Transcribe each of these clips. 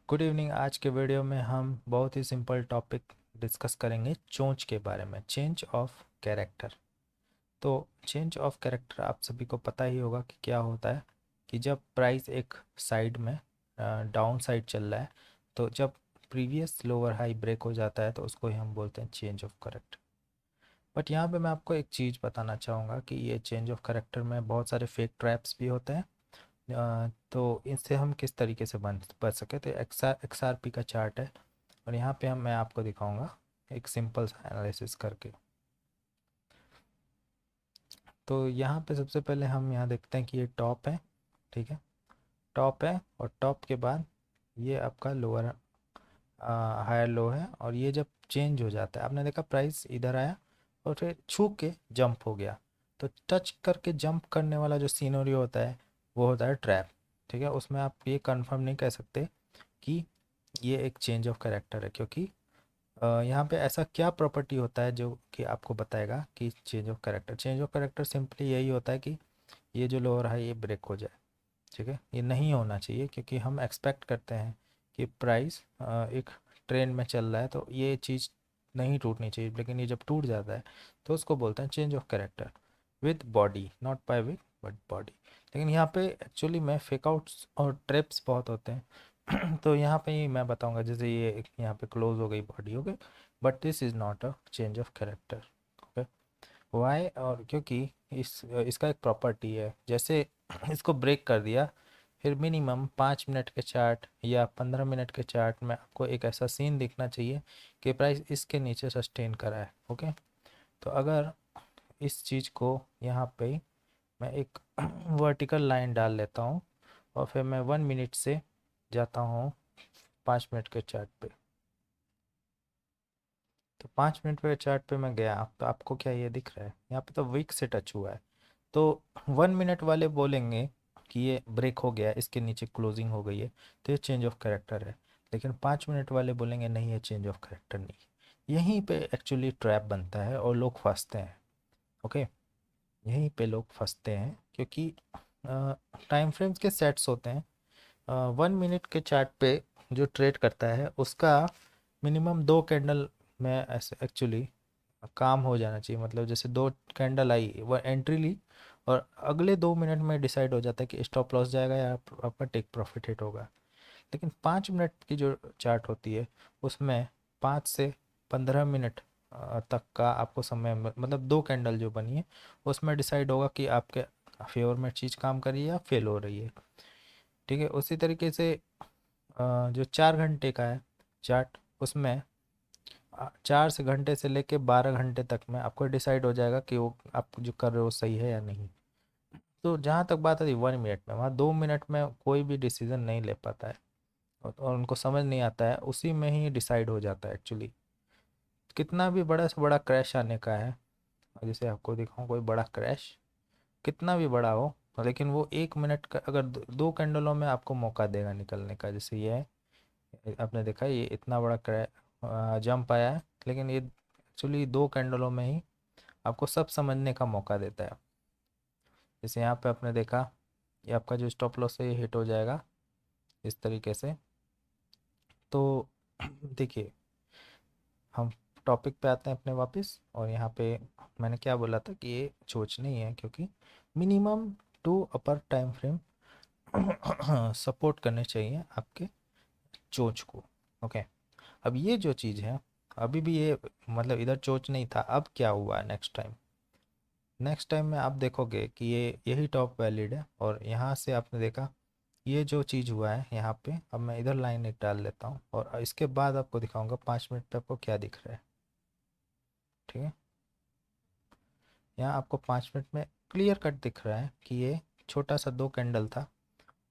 Good evening. आज के video में हम बहुत ही सिंपल टॉपिक डिस्कस करेंगे चोंच के बारे में, चेंज ऑफ कैरेक्टर। तो चेंज ऑफ कैरेक्टर आप सभी को पता ही होगा कि क्या होता है कि जब प्राइस एक साइड में डाउन साइड चल रहा है, तो जब प्रीवियस लोअर हाई ब्रेक हो जाता है तो उसको ही हम बोलते हैं चेंज ऑफ कैरेक्टर। बट यहाँ पे मैं आपको एक चीज़ बताना चाहूँगा कि ये चेंज ऑफ कैरेक्टर में बहुत सारे फेक ट्रैप्स भी होते हैं। तो इससे हम किस तरीके से बच सके, तो XRP का चार्ट है और यहाँ पे मैं आपको दिखाऊंगा एक सिंपल सा एनालिसिस करके। तो यहाँ पे सबसे पहले हम यहाँ देखते हैं कि ये टॉप है, ठीक है, टॉप है और टॉप के बाद ये आपका लोअर हायर लो है। और ये जब चेंज हो जाता है, आपने देखा प्राइस इधर आया और फिर छू के जंप हो गया, तो टच करके जंप करने वाला जो सीनोरियो होता है वो होता है ट्रैप। ठीक है, उसमें आप ये कंफर्म नहीं कह सकते कि ये एक चेंज ऑफ कैरेक्टर है, क्योंकि यहाँ पे ऐसा क्या प्रॉपर्टी होता है जो कि आपको बताएगा कि चेंज ऑफ कैरेक्टर सिंपली यही होता है कि ये जो लोअर है ये ब्रेक हो जाए। ठीक है, ये नहीं होना चाहिए क्योंकि हम एक्सपेक्ट करते हैं कि प्राइस एक ट्रेंड में चल रहा है, तो ये चीज़ नहीं टूटनी चाहिए। लेकिन ये जब टूट जाता है तो उसको बोलते हैं change of character with body, not by with but body. लेकिन यहाँ पे एक्चुअली में फेकआउट्स और ट्रिप्स बहुत होते हैं तो यहाँ पे ही मैं बताऊँगा, जैसे ये यहाँ पे क्लोज हो गई, बॉडी हो गई, but this is not a change of character. Okay, why? और क्योंकि इसका एक प्रॉपर्टी है, जैसे इसको ब्रेक कर दिया, फिर मिनिमम 5 मिनट के चार्ट या 15 मिनट के चार्ट में आपको एक ऐसा सीन दिखना चाहिए कि प्राइस इसके नीचे सस्टेन करा है। ओके, तो अगर इस चीज़ को यहाँ पे मैं एक वर्टिकल लाइन डाल लेता हूँ और फिर मैं 1 मिनट से जाता हूँ 5 मिनट के चार्ट पे, तो 5 मिनट पे चार्ट पे मैं गया, तो आपको क्या ये दिख रहा है? यहाँ पे तो वीक से टच हुआ है। तो 1 मिनट वाले बोलेंगे कि ये ब्रेक हो गया, इसके नीचे क्लोजिंग हो गई है, तो ये चेंज ऑफ कैरेक्टर है। लेकिन 5 मिनट वाले बोलेंगे नहीं, ये चेंज ऑफ कैरेक्टर नहीं है। यहीं पे एक्चुअली ट्रैप बनता है और लोग फंसते हैं। ओके, यहीं पे लोग फंसते हैं क्योंकि टाइम फ्रेम्स के सेट्स होते हैं। 1 मिनट के चार्ट पे जो ट्रेड करता है उसका मिनिमम 2 कैंडल में ऐसे एक्चुअली काम हो जाना चाहिए। मतलब जैसे 2 कैंडल आई, वो एंट्री ली और अगले 2 मिनट में डिसाइड हो जाता है कि स्टॉप लॉस जाएगा या आपका टेक प्रॉफिट हिट होगा। लेकिन 5 मिनट की जो चार्ट होती है उसमें 5 से 15 मिनट तक का आपको समय मतलब 2 कैंडल जो बनी है उसमें डिसाइड होगा कि आपके फेवर में चीज़ काम कर रही है या फेल हो रही है। ठीक है, उसी तरीके से जो 4 घंटे का है चार्ट, उसमें 4 से घंटे से लेके 12 घंटे तक में आपको डिसाइड हो जाएगा कि वो आप जो कर रहे हो सही है या नहीं। तो जहाँ तक बात है 1 मिनट में, वहाँ 2 मिनट में कोई भी डिसीजन नहीं ले पाता है और उनको समझ नहीं आता है, उसी में ही डिसाइड हो जाता है एक्चुअली। कितना भी बड़ा से बड़ा क्रैश आने का है, जैसे आपको दिखाऊं कोई बड़ा क्रैश, कितना भी बड़ा हो, लेकिन वो 1 मिनट का अगर 2 कैंडलों में आपको मौका देगा निकलने का। जैसे ये है, आपने देखा ये इतना बड़ा जंप आया है, लेकिन ये एक्चुअली 2 कैंडलों में ही आपको सब समझने का मौका देता है। जैसे यहाँ पे आपने देखा ये आपका जो स्टॉप लॉस है ये हिट हो जाएगा इस तरीके से। तो देखिए, हम टॉपिक पे आते हैं अपने वापस, और यहाँ पे मैंने क्या बोला था कि ये सोच नहीं है, क्योंकि मिनिमम 2 अपर टाइम फ्रेम सपोर्ट करने चाहिए आपके चोच को। ओके, अब ये जो चीज़ है, अभी भी ये मतलब इधर चोच नहीं था, अब क्या हुआ नेक्स्ट टाइम में आप देखोगे कि ये यही टॉप वैलिड है और यहाँ से आपने देखा ये जो चीज़ हुआ है यहाँ पे। अब मैं इधर लाइन एक डाल लेता हूँ और इसके बाद आपको दिखाऊंगा 5 मिनट पे आपको क्या दिख रहा है। ठीक है, यहाँ आपको 5 मिनट में क्लियर कट दिख रहा है कि ये छोटा सा 2 कैंडल था,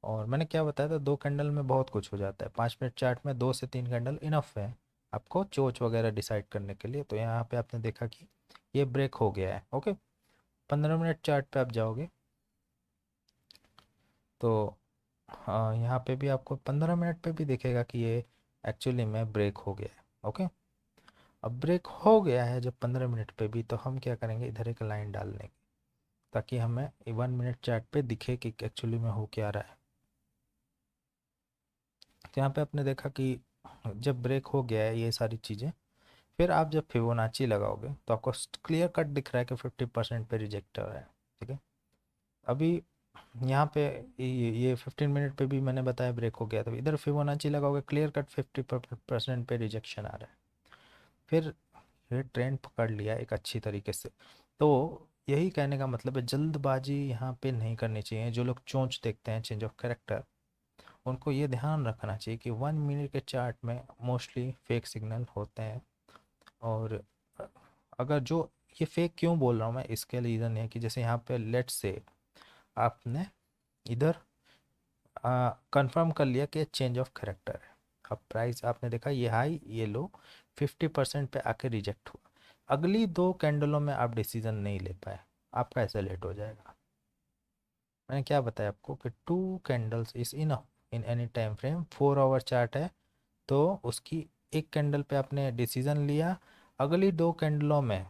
और मैंने क्या बताया था 2 कैंडल में बहुत कुछ हो जाता है। 5 मिनट चार्ट में 2 से 3 कैंडल इनफ है आपको चोच वगैरह डिसाइड करने के लिए। तो यहाँ पे आपने देखा कि ये ब्रेक हो गया है। ओके, 15 मिनट चार्ट पे आप जाओगे तो हाँ, यहाँ पे भी आपको 15 मिनट पे भी दिखेगा कि ये एक्चुअली में ब्रेक हो गया है। ओके, अब ब्रेक हो गया है जब 15 मिनट पे भी, तो हम क्या करेंगे, इधर एक लाइन डाल लेंगे ताकि हमें 1 मिनट चार्ट पे दिखे कि एक्चुअली में हो क्या रहा है। तो यहाँ पे आपने देखा कि जब ब्रेक हो गया है ये सारी चीज़ें, फिर आप जब फिबोनाची लगाओगे तो आपको क्लियर कट दिख रहा है कि 50% पे रिजेक्ट हो रहा है। ठीक है, अभी यहाँ पे ये 15 मिनट पे भी मैंने बताया ब्रेक हो गया, तो इधर फिबोनाची लगाओगे क्लियर कट 50% पे रिजेक्शन आ रहा है। फिर ट्रेंड पकड़ लिया एक अच्छी तरीके से। तो यही कहने का मतलब है, जल्दबाजी यहाँ पे नहीं करनी चाहिए। जो लोग चोंच देखते हैं चेंज ऑफ कैरेक्टर, उनको ये ध्यान रखना चाहिए कि 1 मिनट के चार्ट में मोस्टली फेक सिग्नल होते हैं। और अ, अगर जो ये फेक क्यों बोल रहा हूँ मैं, इसके रीज़न है कि जैसे यहाँ पे लेट्स से आपने इधर कंफर्म कर लिया कि चेंज ऑफ करेक्टर है। अब प्राइस आपने देखा ये हाई ये लो, 50% पे आके रिजेक्ट हुआ। अगली 2 कैंडलों में आप डिसीजन नहीं ले पाए, आपका ऐसे लेट हो जाएगा। मैंने क्या बताया आपको कि 2 candles is enough in any time frame. 4 our chart है तो उसकी एक कैंडल पे आपने डिसीजन लिया, अगली 2 कैंडलों में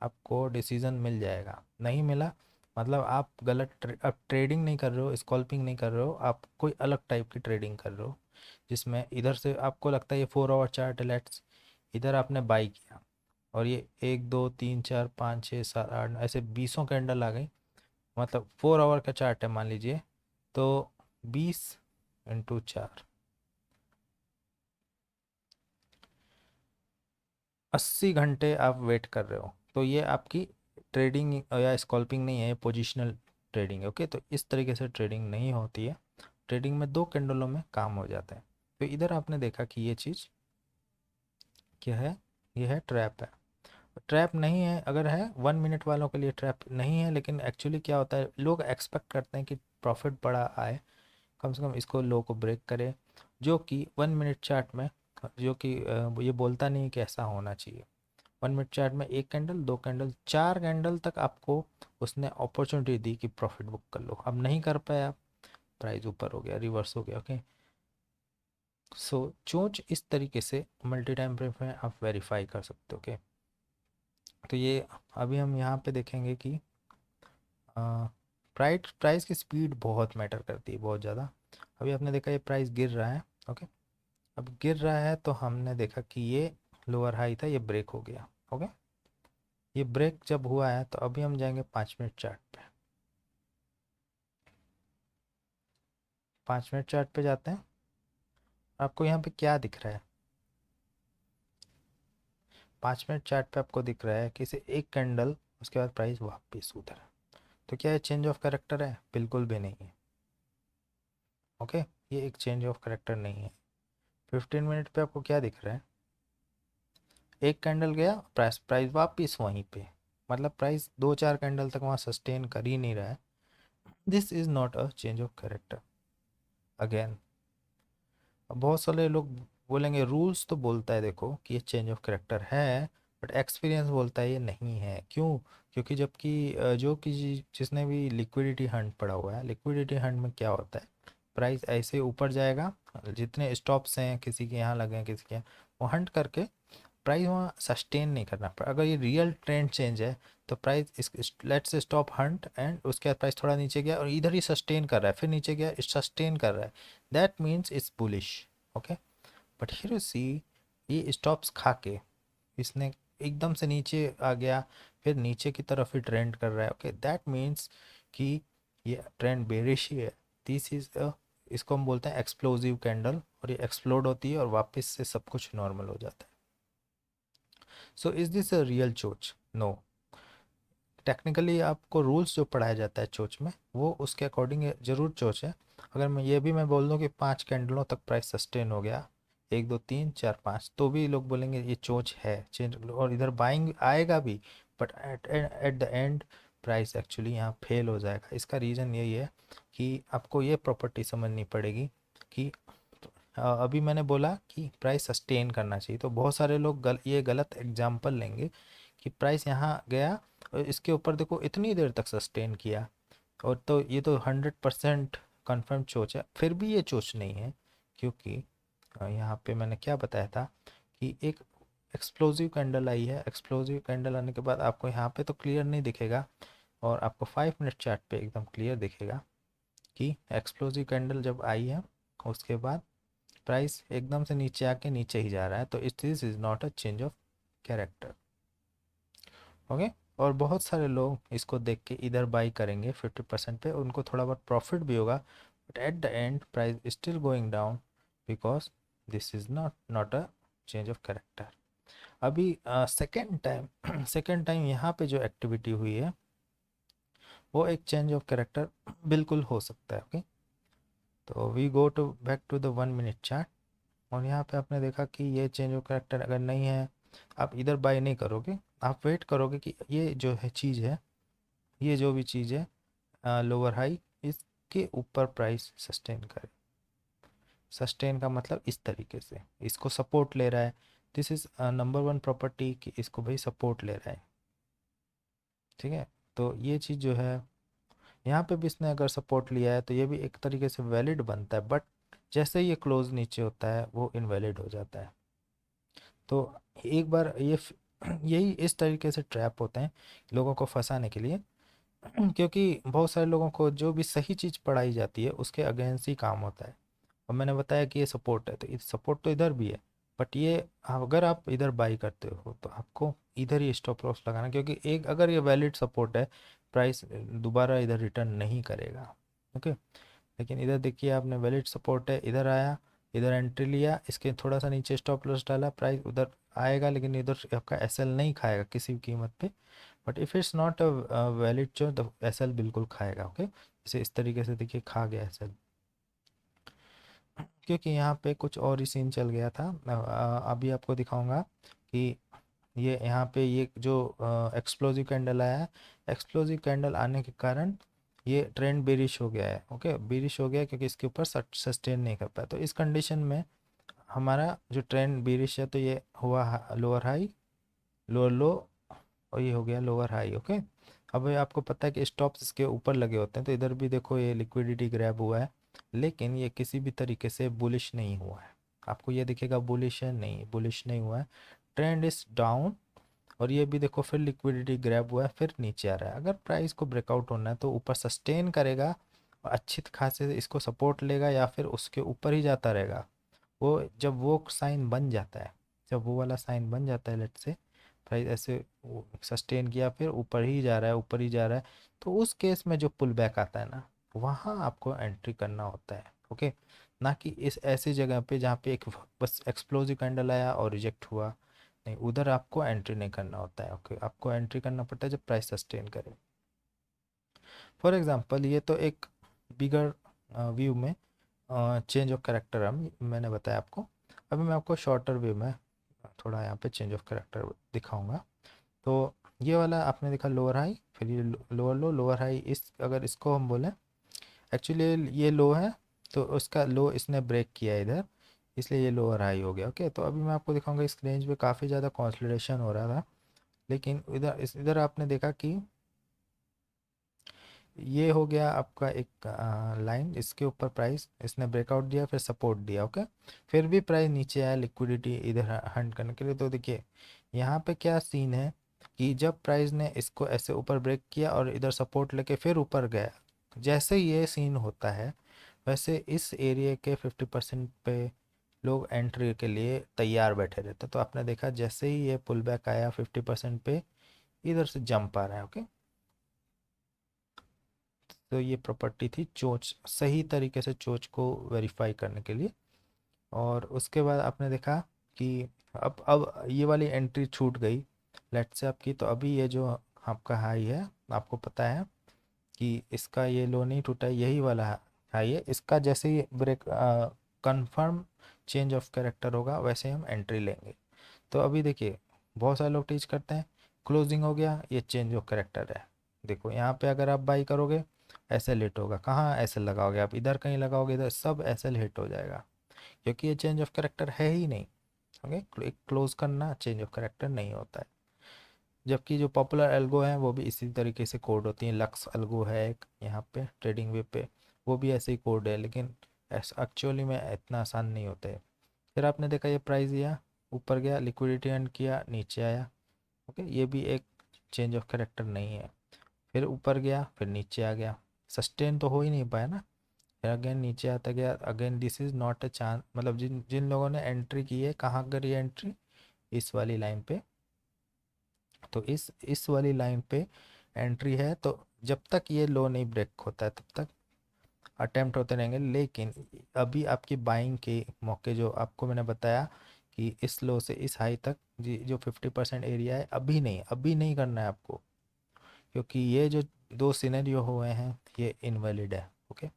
आपको डिसीजन मिल जाएगा। नहीं मिला मतलब आप आप ट्रेडिंग नहीं कर रहे हो, स्कॉल्पिंग नहीं कर रहे हो, आप कोई अलग टाइप की ट्रेडिंग कर रहे हो, जिसमें इधर से आपको लगता है ये 4 आवर चार्ट है, लेट्स इधर आपने बाई किया और ये 1 2 3 4 5 6 7 8 ऐसे 20 कैंडल आ गई। मतलब 4 आवर का चार्ट है मान लीजिए, तो 20 × 4 80 घंटे आप वेट कर रहे हो। तो ये आपकी ट्रेडिंग या स्कॉल्पिंग नहीं है, ये पोजिशनल ट्रेडिंग है। ओके, तो इस तरीके से ट्रेडिंग नहीं होती है। ट्रेडिंग में 2 कैंडलों में काम हो जाता है। तो इधर आपने देखा कि ये चीज़ क्या है, ये है ट्रैप है। ट्रैप नहीं है, अगर है 1 मिनट वालों के लिए ट्रैप नहीं है, लेकिन एक्चुअली क्या होता है, लोग एक्सपेक्ट करते हैं कि प्रॉफिट बड़ा आए, कम से कम इसको लो को ब्रेक करे, जो कि 1 मिनट चार्ट में, जो कि ये बोलता नहीं है कि ऐसा होना चाहिए। 1 मिनट चार्ट में 1 कैंडल 2 कैंडल 4 कैंडल तक आपको उसने अपॉर्चुनिटी दी कि प्रॉफिट बुक कर लो, अब नहीं कर पाए आप, प्राइस ऊपर हो गया, रिवर्स हो गया। ओके, सो चोंच इस तरीके से मल्टी टाइम फ्रेम में आप वेरीफाई कर सकते हो। ओके, तो ये अभी हम यहाँ पे देखेंगे कि प्राइस प्राइस की स्पीड बहुत मैटर करती है, बहुत ज़्यादा। अभी आपने देखा ये प्राइस गिर रहा है। ओके, अब गिर रहा है तो हमने देखा कि ये लोअर हाई था, ये ब्रेक हो गया। ओके, ये ब्रेक जब हुआ है तो अभी हम जाएंगे 5 मिनट चार्ट पे। 5 मिनट चार्ट पे जाते हैं, आपको यहाँ पे क्या दिख रहा है? 5 मिनट चार्ट पे आपको दिख रहा है कि इसे एक कैंडल, उसके बाद प्राइस वापस उधर। तो क्या ये चेंज ऑफ करेक्टर है? बिल्कुल भी नहीं है। ओके, ये एक चेंज ऑफ करेक्टर नहीं है। 15 मिनट पे आपको क्या दिख रहा है? एक कैंडल गया, प्राइस प्राइस वापस वहीं पे, मतलब प्राइस 2 4 कैंडल तक वहाँ सस्टेन कर ही नहीं रहा है। This is not a change of character. Again, अब बहुत सारे लोग बोलेंगे रूल्स तो बोलता है देखो कि ये चेंज ऑफ करेक्टर है, बट एक्सपीरियंस बोलता है ये नहीं है। क्यों? क्योंकि जबकि जो कि जिसने भी लिक्विडिटी हंट पढ़ा हुआ है, लिक्विडिटी हंट में क्या होता है, प्राइस ऐसे ऊपर जाएगा, जितने स्टॉप्स हैं किसी के यहाँ लगे हैं किसी के यहाँ, वो हंट करके प्राइस वहाँ सस्टेन नहीं करना। पर अगर ये रियल ट्रेंड चेंज है तो प्राइस इस let's say stop Hunt and उसके बाद प्राइस थोड़ा नीचे गया और इधर ही सस्टेन कर रहा है, फिर नीचे गया सस्टेन कर रहा है, that means it's bullish. Okay, but here you see ये स्टॉप्स खा के इसने एकदम से नीचे आ गया, फिर नीचे की तरफ ही ट्रेंड कर रहा है। ओके, दैट मीन्स कि ये ट्रेंड बेरिश ही है। दिस इज इसको हम बोलते हैं एक्सप्लोजिव कैंडल, और ये एक्सप्लोड होती है और वापस से सब कुछ नॉर्मल हो जाता है। So is this a real चोच? नो। टेक्निकली आपको रूल्स जो पढ़ाया जाता है चोच में, वो उसके अकॉर्डिंग ज़रूर चोच है। अगर मैं ये भी मैं बोल दूँ कि 5 कैंडलों तक प्राइस सस्टेन हो गया, 1 2 3 4 5, तो भी लोग बोलेंगे ये चोच है चेंज, और इधर बाइंग आएगा भी, but at the end price actually यहाँ फेल हो जाएगा। इसका रीज़न यही है कि आपको ये प्रॉपर्टी समझनी पड़ेगी कि अभी मैंने बोला कि प्राइस सस्टेन करना चाहिए, तो बहुत सारे लोग ये गलत एग्जाम्पल लेंगे कि प्राइस यहाँ गया और इसके ऊपर देखो इतनी देर तक सस्टेन किया, और तो ये तो 100% कन्फर्म चोच है। फिर भी ये चोच नहीं है, क्योंकि यहाँ पे मैंने क्या बताया था कि एक एक्सप्लोजिव कैंडल आई है। एक्सप्लोजिव कैंडल आने के बाद आपको यहाँ पे तो क्लियर नहीं दिखेगा, और आपको 5 मिनट चार्ट पे एकदम क्लियर दिखेगा कि एक्सप्लोजिव कैंडल जब आई है उसके बाद प्राइस एकदम से नीचे आके नीचे ही जा रहा है, तो it this is not a change of character. Okay. और बहुत सारे लोग इसको देख के इधर बाई करेंगे 50% पे, उनको थोड़ा बहुत प्रॉफिट भी होगा, but at the end price still going down because this is not a change of character. अभी सेकेंड टाइम सेकेंड टाइम यहाँ पे जो एक्टिविटी हुई है वो एक चेंज ऑफ कैरेक्टर बिल्कुल हो सकता है। ओके। तो we go to back to the 1 minute chart, और यहाँ पे आपने देखा कि ये चेंज ऑफ कैरेक्टर अगर नहीं है, आप इधर बाय नहीं करोगे, आप वेट करोगे कि ये जो है चीज़ है, ये जो भी चीज़ है लोअर हाई, इसके ऊपर प्राइस सस्टेन करे। सस्टेन का मतलब इस तरीके से इसको सपोर्ट ले रहा है। This is number one property कि इसको भाई सपोर्ट ले रहा है। ठीक है। तो ये चीज़ जो है यहाँ पे भी इसने अगर सपोर्ट लिया है तो ये भी एक तरीके से वैलिड बनता है, बट जैसे ही ये क्लोज नीचे होता है वो इनवैलिड हो जाता है। तो एक बार यही इस तरीके से ट्रैप होते हैं लोगों को फंसाने के लिए, क्योंकि बहुत सारे लोगों को जो भी सही चीज़ पढ़ाई जाती है उसके अगेंस्ट ही काम होता है। और मैंने बताया कि ये सपोर्ट है, तो सपोर्ट तो इधर भी है, बट ये अगर आप इधर बाई करते हो तो आपको इधर ही स्टॉप लॉस लगाना, क्योंकि एक अगर ये वैलिड सपोर्ट है, प्राइस दोबारा इधर रिटर्न नहीं करेगा। ओके। लेकिन इधर देखिए आपने वैलिड सपोर्ट है, इधर आया, इधर एंट्री लिया, इसके थोड़ा सा नीचे स्टॉप लॉस डाला, प्राइस उधर आएगा, लेकिन इधर आपका एसएल नहीं खाएगा किसी भी कीमत पे। But if it's not a valid जो, तो एसएल बिल्कुल खाएगा। ओके। जैसे इस तरीके से देखिए खा गया एसएल, क्योंकि यहाँ पे कुछ और ही सीन चल गया था। अभी आपको दिखाऊंगा कि ये यहाँ पे ये जो एक्सप्लोजिव कैंडल आया है, एक्सप्लोजिव कैंडल आने के कारण ये ट्रेंड बेरिश हो गया है। ओके, बेरिश हो गया क्योंकि इसके ऊपर सस्टेन नहीं कर पाया। तो इस कंडीशन में हमारा जो ट्रेंड बेरिश है, तो ये हुआ लोअर हाई, लोअर लो, और ये हो गया लोअर हाई। ओके। अब ये आपको पता है कि स्टॉप्स इसके ऊपर लगे होते हैं, तो इधर भी देखो ये लिक्विडिटी ग्रैब हुआ है, लेकिन ये किसी भी तरीके से बुलिश नहीं हुआ है। आपको ये दिखेगा बुलिश है, नहीं बुलिश नहीं हुआ है, ट्रेंड इज डाउन। और ये भी देखो फिर लिक्विडिटी ग्रैब हुआ है, फिर नीचे आ रहा है। अगर प्राइस को ब्रेकआउट होना है तो ऊपर सस्टेन करेगा, और अच्छी खासे इसको सपोर्ट लेगा, या फिर उसके ऊपर ही जाता रहेगा। वो जब वो साइन बन जाता है, जब वो वाला साइन बन जाता है, लेट से प्राइस ऐसे सस्टेन किया फिर ऊपर ही जा रहा है, ऊपर ही जा रहा है, तो उस केस में जो पुल बैक आता है ना, वहाँ आपको एंट्री करना होता है। ओके। ना कि इस ऐसी जगह पे जहाँ पे एक बस एक्सप्लोजिव कैंडल आया और रिजेक्ट हुआ, नहीं, उधर आपको एंट्री नहीं करना होता है। ओके, आपको एंट्री करना पड़ता है जब प्राइस सस्टेन करे। फॉर एग्जांपल ये तो एक बिगर व्यू में चेंज ऑफ कैरेक्टर हम मैंने बताया आपको। अभी मैं आपको शॉर्टर व्यू में थोड़ा यहाँ पे चेंज ऑफ कैरेक्टर दिखाऊंगा। तो ये वाला आपने देखा लोअर हाई, फिर ये लोअर लो, लोअर हाई, इस अगर इसको हम बोलें, एक्चुअली ये लो है, तो उसका लो इसने ब्रेक किया है इधर, इसलिए ये लोअर हाई हो गया। ओके। तो अभी मैं आपको दिखाऊंगा इस रेंज पे काफ़ी ज़्यादा कॉन्सोलिडेशन हो रहा था, लेकिन इधर आपने देखा कि ये हो गया आपका एक लाइन, इसके ऊपर प्राइस इसने ब्रेकआउट दिया, फिर सपोर्ट दिया। ओके। फिर भी प्राइस नीचे आया लिक्विडिटी इधर हंट करने के लिए। तो देखिए यहाँ पे क्या सीन है कि जब प्राइस ने इसको ऐसे ऊपर ब्रेक किया और इधर सपोर्ट लेके फिर ऊपर गया, जैसे ये सीन होता है वैसे इस एरिया के 50% पे लोग एंट्री के लिए तैयार बैठे रहते। तो आपने देखा जैसे ही ये पुल बैक आया 50% पे, इधर से जंप आ रहा है। ओके। तो ये प्रॉपर्टी थी चोच, सही तरीके से चोच को वेरीफाई करने के लिए। और उसके बाद आपने देखा कि अब ये वाली एंट्री छूट गई लेट से आपकी, तो अभी ये जो आपका हाई है, आपको पता है कि इसका ये लो नहीं टूटा है, यही वाला हाई है, इसका जैसे ही break confirm change of character होगा वैसे हम एंट्री लेंगे। तो अभी देखिए बहुत सारे लोग टीच करते हैं क्लोजिंग हो गया, ये चेंज ऑफ कैरेक्टर है। देखो यहाँ पे अगर आप बाई करोगे ऐसे हिट होगा, कहाँ ऐसे लगाओगे आप, इधर कहीं लगाओगे, इधर सब ऐसे हिट हो जाएगा, क्योंकि ये चेंज ऑफ कैरेक्टर है ही नहीं। ओके। क्लोज करना चेंज ऑफ कैरेक्टर नहीं होता है। जबकि जो पॉपुलर एल्गो हैं वो भी इसी तरीके से कोड होती हैं। लक्स एल्गो है एक यहाँ पे ट्रेडिंग वे पे, वो भी ऐसे ही कोड है, लेकिन एक्चुअली में इतना आसान नहीं होता है। फिर आपने देखा ये प्राइस दिया, ऊपर गया, लिक्विडिटी अर्न किया, नीचे आया। ओके, ये भी एक चेंज ऑफ कैरेक्टर नहीं है। फिर ऊपर गया, फिर नीचे आ गया, सस्टेन तो हो ही नहीं पाया ना, फिर अगेन नीचे आता गया, again this is not a chance, मतलब जिन जिन लोगों ने एंट्री की है कहाँ कर ये एंट्री, इस वाली लाइन पे, तो इस वाली लाइन पे एंट्री है, तो जब तक ये लो नहीं ब्रेक होता है तब तक अटेम्प्ट होते रहेंगे। लेकिन अभी आपकी बाइंग के मौके जो आपको मैंने बताया कि इस लो से इस हाई तक जी जो 50% एरिया है, अभी नहीं करना है आपको, क्योंकि ये जो दो सिनेरियो हुए हैं ये इनवैलिड है। ओके,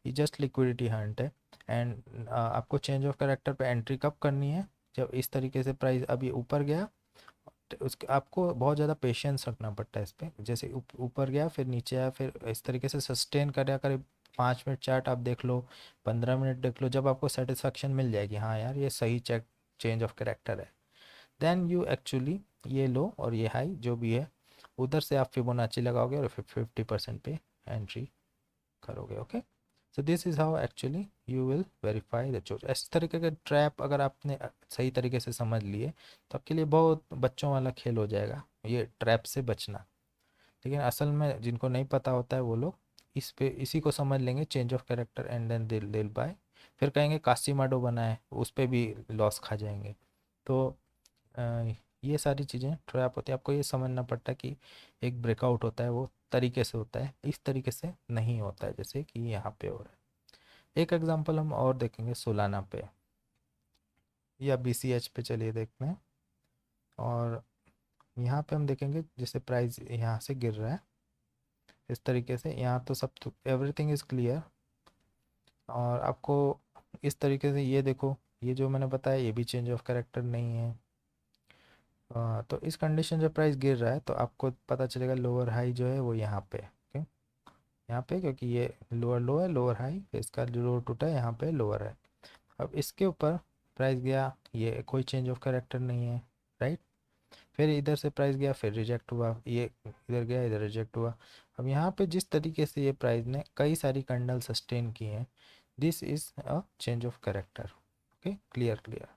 ये जस्ट लिक्विडिटी हंट है। एंड आपको चेंज ऑफ कैरेक्टर पे एंट्री कब करनी है, जब इस तरीके से प्राइस अभी ऊपर गया, तो उसके आपको बहुत ज़्यादा पेशेंस रखना पड़ता है इस पर। जैसे ऊपर गया फिर नीचे आया, फिर इस तरीके से सस्टेन कर करीब 5 मिनट चार्ट आप देख लो, 15 मिनट देख लो, जब आपको सेटिस्फेक्शन मिल जाएगी हाँ यार ये सही चेंज ऑफ कैरेक्टर है, देन यू एक्चुअली ये लो और ये हाई जो भी है उधर से आप फिबोनाची लगाओगे और फिर 50% पे एंट्री करोगे। Okay, so this is how actually you will verify the चोर। इस तरीके के ट्रैप अगर आपने सही तरीके से समझ लिए तो आपके लिए बहुत बच्चों वाला खेल हो जाएगा ये ट्रैप से बचना। लेकिन असल में जिनको नहीं पता होता है वो लोग इसी को समझ लेंगे change of character and then deal by, फिर कहेंगे कासीमाडो बना है उस पर भी लॉस खा जाएंगे। तो ये सारी चीज़ें ट्रैप होती है, आपको ये समझना पड़ता है कि एक ब्रेकआउट होता है वो तरीके से होता है, इस तरीके से नहीं होता है जैसे कि यहाँ पे हो रहा है। एक एग्जांपल हम और देखेंगे सोलाना पे या BCH पे, चलिए देखते हैं। और यहाँ पे हम देखेंगे जैसे प्राइस यहाँ से गिर रहा है इस तरीके से, यहाँ तो सब एवरीथिंग इज़ क्लियर। और आपको इस तरीके से ये देखो, ये जो मैंने बताया ये भी चेंज ऑफ कैरेक्टर नहीं है। तो इस कंडीशन जब प्राइस गिर रहा है तो आपको पता चलेगा लोअर हाई जो है वो यहाँ पे, ओके, यहाँ पे, क्योंकि ये लोअर लो है, लोअर हाई, इसका जो लोअर टूटा है यहाँ पे लोअर है। अब इसके ऊपर प्राइस गया, ये कोई चेंज ऑफ कैरेक्टर नहीं है, राइट। फिर इधर से प्राइस गया, फिर रिजेक्ट हुआ, ये इधर गया, इधर रिजेक्ट हुआ। अब यहाँ पे जिस तरीके से ये प्राइस ने कई सारी कैंडल सस्टेन की हैं, this is a change of character. Okay, clear clear.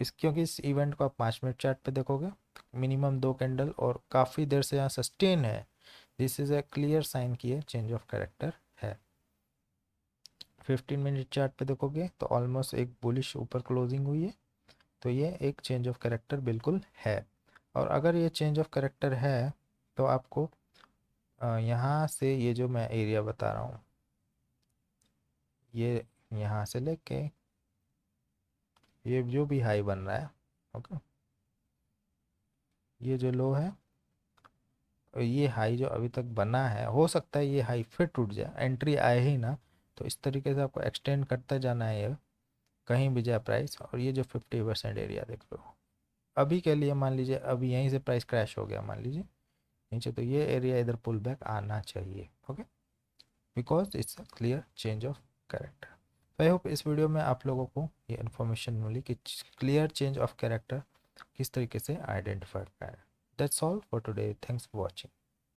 इस क्योंकि इस इवेंट को आप 5 मिनट चार्ट पे देखोगे, मिनिमम 2 कैंडल और काफ़ी देर से यहाँ सस्टेन है, this is a clear sign की है चेंज ऑफ कैरेक्टर है। 15 मिनट चार्ट पे देखोगे तो ऑलमोस्ट एक बुलिश ऊपर क्लोजिंग हुई है, तो ये एक चेंज ऑफ कैरेक्टर बिल्कुल है। और अगर ये चेंज ऑफ कैरेक्टर है तो आपको यहाँ से ये जो मैं एरिया बता रहा हूँ, ये यहाँ से लेके ये जो भी हाई बन रहा है, ओके, ये जो लो है, ये हाई जो अभी तक बना है, हो सकता है ये हाई फिर टूट जाए, एंट्री आए ही ना, तो इस तरीके से आपको एक्सटेंड करता जाना है ये, कहीं भी जाए प्राइस। और ये जो 50% एरिया देख लो, अभी के लिए मान लीजिए अभी यहीं से प्राइस क्रैश हो गया मान लीजिए नीचे, तो ये एरिया इधर पुल बैक आना चाहिए। Okay, because it's a clear change of character. I hope इस वीडियो में आप लोगों को ये इन्फॉर्मेशन मिली कि क्लियर चेंज ऑफ कैरेक्टर किस तरीके से आइडेंटिफाई करें। That's all for today, thanks for watching.